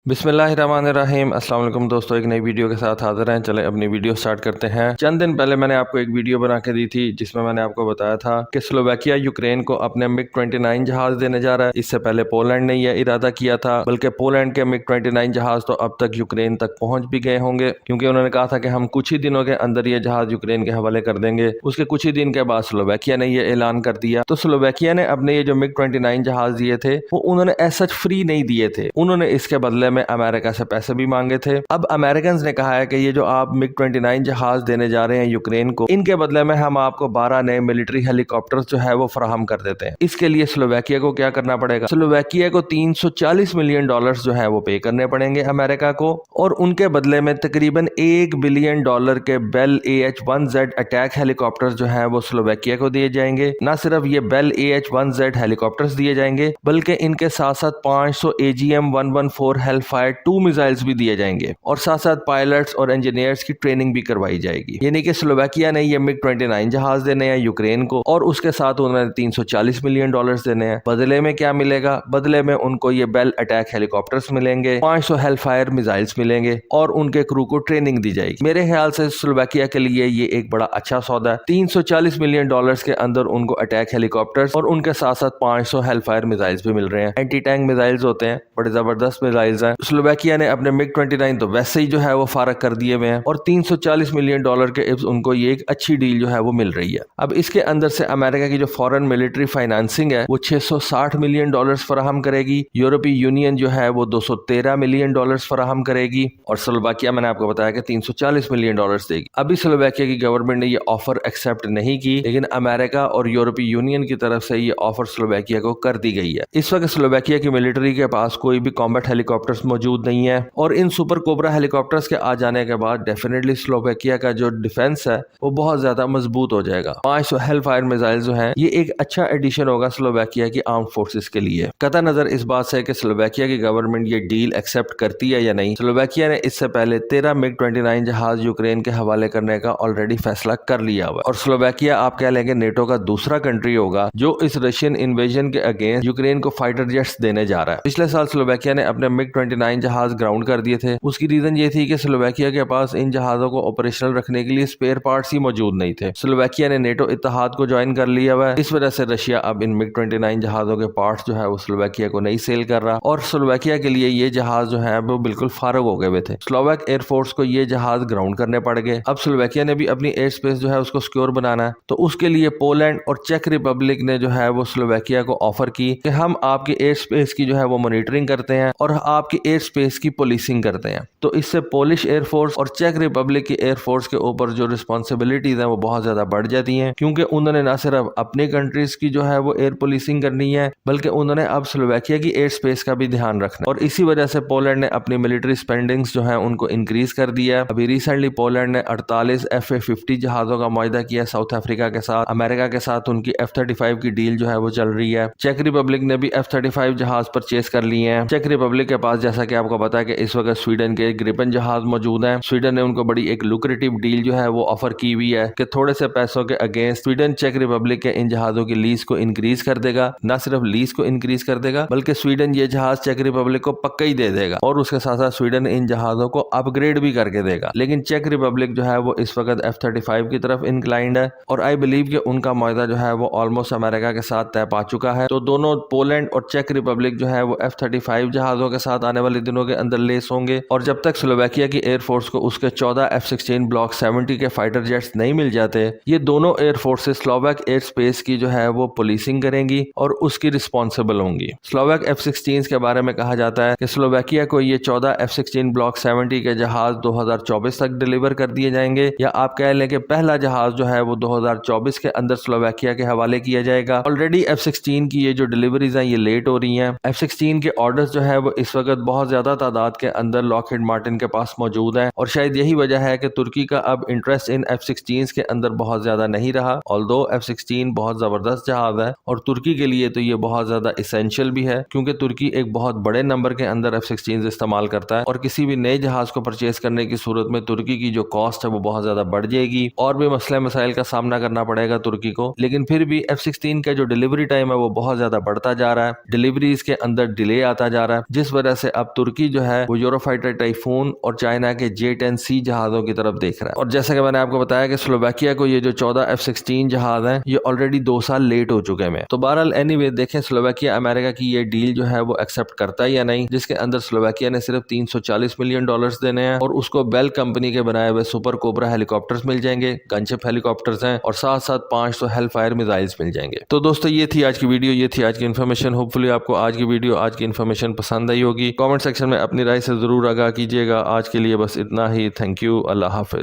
बिस्मिल्लाहिर्रहमानिर्रहीम। अस्सलाम वालेकुम दोस्तों, एक नई वीडियो के साथ हाजिर हैं। चलें अपनी वीडियो स्टार्ट करते हैं। चंद दिन पहले मैंने आपको एक वीडियो बना के दी थी जिसमें मैंने आपको बताया था कि स्लोवाकिया यूक्रेन को अपने मिग-29 जहाज देने जा रहा है। इससे पहले पोलैंड ने यह इरादा किया था, बल्कि पोलैंड के मिग-29 जहाज तो अब तक यूक्रेन तक पहुंच भी गए होंगे, क्योंकि उन्होंने कहा था कि हम कुछ ही दिनों के अंदर ये जहाज यूक्रेन के हवाले कर देंगे। उसके कुछ ही दिन के बाद स्लोवाकिया ने यह ऐलान कर दिया। तो स्लोवाकिया ने अपने ये जो मिग-29 जहाज दिए थे वो उन्होंने एज सच फ्री नहीं दिए थे, उन्होंने इसके बदले में अमेरिका से पैसे भी मांगे थे। अब अमेरिकन ने कहा है कि ये जो आप मिग-29 जहाज देने जा रहे हैं यूक्रेन को, इनके बदले में हम आपको 12 नए मिलिट्री हेलीकॉप्टर्स जो है वो फराहम कर देते हैं। इसके लिए स्लोवाकिया को क्या करना पड़ेगा? स्लोवाकिया को $340 मिलियन जो है वो पे करने पड़ेंगे अमेरिका को, और उनके बदले में तकरीबन $1 बिलियन के बेल AH-1Z अटैक हेलीकॉप्टर्स जो है वो स्लोवाकिया को दिए जाएंगे। न सिर्फ ये बेल AH-1Z हेलीकॉप्टर्स दिए जाएंगे, बल्कि इनके साथ साथ 500 AGM-114 हेलफायर 2 मिसाइल्स भी दिए जाएंगे, और साथ साथ पायलट्स और इंजीनियर्स की ट्रेनिंग भी करवाई जाएगी। यानी कि स्लोवाकिया ने ये मिग-29 जहाज देने हैं यूक्रेन को, और उसके साथ उन्होंने $340 मिलियन देने हैं। बदले में क्या मिलेगा? बदले में उनको ये बेल अटैक हेलीकॉप्टर्स मिलेंगे, 500 हेलफायर मिसाइल्स मिलेंगे, और उनके क्रू को ट्रेनिंग दी जाएगी। मेरे ख्याल से स्लोवाकिया के लिए ये एक बड़ा अच्छा सौदा है। $340 मिलियन के अंदर उनको अटैक हेलीकॉप्टर्स और उनके साथ साथ 500 हेलफायर मिसाइल्स भी मिल रहे हैं। एंटी टैंक मिसाइल्स होते हैं, बड़े जबरदस्त मिसाइल्स हैं। स्लोवाकिया ने अपने मिग-29 तो वैसे ही जो है वो फारग कर दिए हुए हैं, और $340 मिलियन के इब्स उनको ये एक अच्छी डील जो है वो मिल रही है। अब इसके अंदर से अमेरिका की जो फॉरेन मिलिट्री फाइनेंसिंग है वो $660 मिलियन फराहम करेगी। यूरोपीय यूनियन जो है वो $213 मिलियन फराहम करेगी, और स्लोवाकिया मैंने आपको बताया कि $340 मिलियन देगी। अभी स्लोवाकिया की गवर्नमेंट ने ये ऑफर एक्सेप्ट नहीं की, लेकिन अमेरिका और यूरोपीय यूनियन की तरफ से ये ऑफर स्लोवाकिया को कर दी गई है। इस वक्त स्लोवाकिया की मिलिट्री के पास कोई भी कॉम्बैट हेलीकॉप्टर्स मौजूद नहीं है, और इन सुपर कोबरा हेलीकॉप्टर्स के आ जाने के बाद डेफिनेटली स्लोवाकिया का जो डिफेंस है वो बहुत ज्यादा मजबूत हो जाएगा। 500 हेलफायर मिसाइल जो है ये एक अच्छा एडिशन होगा स्लोवाकिया की आर्म फोर्सेस के लिए। कतई नजर इस बात से कि स्लोवाकिया की गवर्नमेंट ये डील एक्सेप्ट करती है या नहीं। स्लोवाकिया ने इससे पहले 13 मिग-29 जहाज यूक्रेन के हवाले करने का ऑलरेडी फैसला कर लिया हुआ, और स्लोवाकिया आप कह लेंगे नेटो का दूसरा कंट्री होगा जो इस रशियन इन्वेजन के अगेंस्ट यूक्रेन को फाइटर जेट्स देने जा रहा है। पिछले साल स्लोवाकिया ने अपने मिग-29 जहाज ग्राउंड कर दिए थे। उसकी रीजन ये थी कि स्लोवाकिया के पास इन जहाजों को ऑपरेशनल रखने के लिए स्पेयर पार्ट्स ही मौजूद नहीं थे। स्लोवाकिया ने नेटो इत्तेहाद को ज्वाइन कर लिया हुआ है, इस वजह से रशिया अब इन मिग-29 जहाजों के पार्ट्स जो है वो स्लोवाकिया को नहीं सेल कर रहा, और स्लोवाकिया के लिए ये जहाज जो है वो बिल्कुल फारग हो गए हुए थे। स्लोवाक एयरफोर्स को ये जहाज ग्राउंड करने पड़ गए। अब स्लोवाकिया ने भी अपनी एयर स्पेस जो है उसको सिक्योर बनाना है, तो उसके लिए पोलैंड और चेक रिपब्लिक ने जो है वो स्लोवाकिया को ऑफर की कि हम आपकी एयर स्पेस की जो है वो मॉनिटरिंग करते हैं और आपकी एयर स्पेस की पुलिसिंग करते हैं। तो इससे पोलिश एयरफोर्स और चेक रिपब्लिक की एयरफोर्स के ऊपर जो रिस्पॉन्सिबिलिटीज हैं वो बहुत ज्यादा बढ़ जाती हैं, क्योंकि उन्होंने ना सिर्फ अपनी कंट्रीज की जो है वो एयर पुलिसिंग करनी है, बल्कि उन्होंने अब स्लोवाकिया की एयर स्पेस का भी ध्यान रखना है। और इसी वजह से पोलैंड ने अपनी मिलिट्री स्पेंडिंग्स जो है उनको इंक्रीज कर दिया है। अभी रिसेंटली पोलैंड ने 48 FA-50 जहाजों का मुआहदा किया साउथ अफ्रीका के साथ। अमेरिका के साथ उनकी F-35 की डील जो है वो चल रही है। चेक रिपब्लिक ने भी F-35 जहाज परचेज कर लिए हैं। चेक रिपब्लिक के पास जैसा कि आपको पता है कि इस वक्त स्वीडन के ग्रिपेन जहाज मौजूद हैं। स्वीडन ने उनको बड़ी एक लुक्रेटिव डील जो है वो ऑफर की हुई है कि थोड़े से पैसों के अगेंस्ट स्वीडन चेक रिपब्लिक के इन जहाजों की लीज को इंक्रीज कर देगा। न सिर्फ लीज को इंक्रीज कर देगा, बल्कि स्वीडन ये जहाज चेक रिपब्लिक को पक्का ही दे देगा, और उसके साथ साथ स्वीडन इन जहाजों को अपग्रेड भी करके देगा। लेकिन चेक रिपब्लिक जो है वो इस वक्त F-35 की तरफ इंक्लाइंड है, और आई बिलीव कि उनका मुआहदा जो है वो ऑलमोस्ट अमेरिका के साथ तय पा चुका है। तो दोनों पोलैंड और चेक रिपब्लिक जो है वो F-35 जहाजों के साथ आने वाले दिनों के अंदर लेस होंगे, और जब तक स्लोवाकिया की एयरफोर्स को उसके 14 F-16 ब्लॉक 70 के फाइटर जेट्स नहीं मिल जाते, ये दोनों एयरफोर्सेस स्लोवाक एयर स्पेस की जो है वो पुलिसिंग करेंगी और उसकी रिस्पॉन्सिबल होंगी। स्लोवाक F-16 के बारे में कहा जाता है कि स्लोवाकिया को ये 14 F-16 ब्लॉक 70 के जहाज 2024 तक डिलीवर कर दिए जाएंगे, या आप कह लें कि पहला जहाज जो है वो 2024 के अंदर स्लोवाकिया के हवाले किया जाएगा। ऑलरेडी F-16 की ये जो डिलीवरीज हैं ये लेट हो रही हैं। F-16 के ऑर्डर्स जो है वो इस वक्त बहुत ज्यादा तादाद के अंदर लॉकहीड मार्टिन के पास मौजूद है, और शायद यही वजह है कि तुर्की का अब इंटरेस्ट इन F-16 के अंदर बहुत ज्यादा नहीं रहा। ऑल्दो F-16 बहुत जबरदस्त जहाज है, और तुर्की के लिए तो ये बहुत ज्यादा इसेंशियल भी है, क्योंकि तुर्की एक बहुत बड़े नंबर के अंदर F-16 इस्तेमाल करता है, और किसी भी नए जहाज को परचेज करने की सूरत में तुर्की की जो कॉस्ट है वो बहुत ज्यादा बढ़ जाएगी, और भी मसले मसाइल का सामना करना पड़ेगा तुर्की को। लेकिन फिर भी F-16 का जो डिलीवरी टाइम है वो बहुत ज्यादा बढ़ता जा रहा है, डिलीवरीज के अंदर डिले आता जा रहा है, जिस वजह से अब तुर्की जो है वो यूरोफाइटर टाइफून और चाइना के J-10C जहाजों की तरफ देख रहा है। और जैसा कि मैंने आपको बताया कि स्लोवाकिया को ये जो 14 F-16 जहाज हैं ये ऑलरेडी 2 साल लेट हो चुके हैं। तो बहरहाल एनीवे देखें स्लोवाकिया अमेरिका की ये डील जो है वो एक्सेप्ट करता है या नहीं, जिसके अंदर स्लोवाकिया ने सिर्फ $340 मिलियन देने हैं और उसको बेल कंपनी के बनाए हुए सुपर कोबरा हेलीकॉप्टर्स मिल जाएंगे, गनशिप हेलीकॉप्टर्स हैं, और साथ साथ 500 हेलफायर मिसाइल्स मिल जाएंगे। तो दोस्तों ये थी आज की वीडियो, ये थी आज की इन्फॉर्मेशन। होपफुली आपको आज की वीडियो, आज की इन्फॉर्मेशन पसंद आई होगी। कमेंट सेक्शन में अपनी राय से जरूर आगाह कीजिएगा। आज के लिए बस इतना ही। Thank you. Allah Hafiz.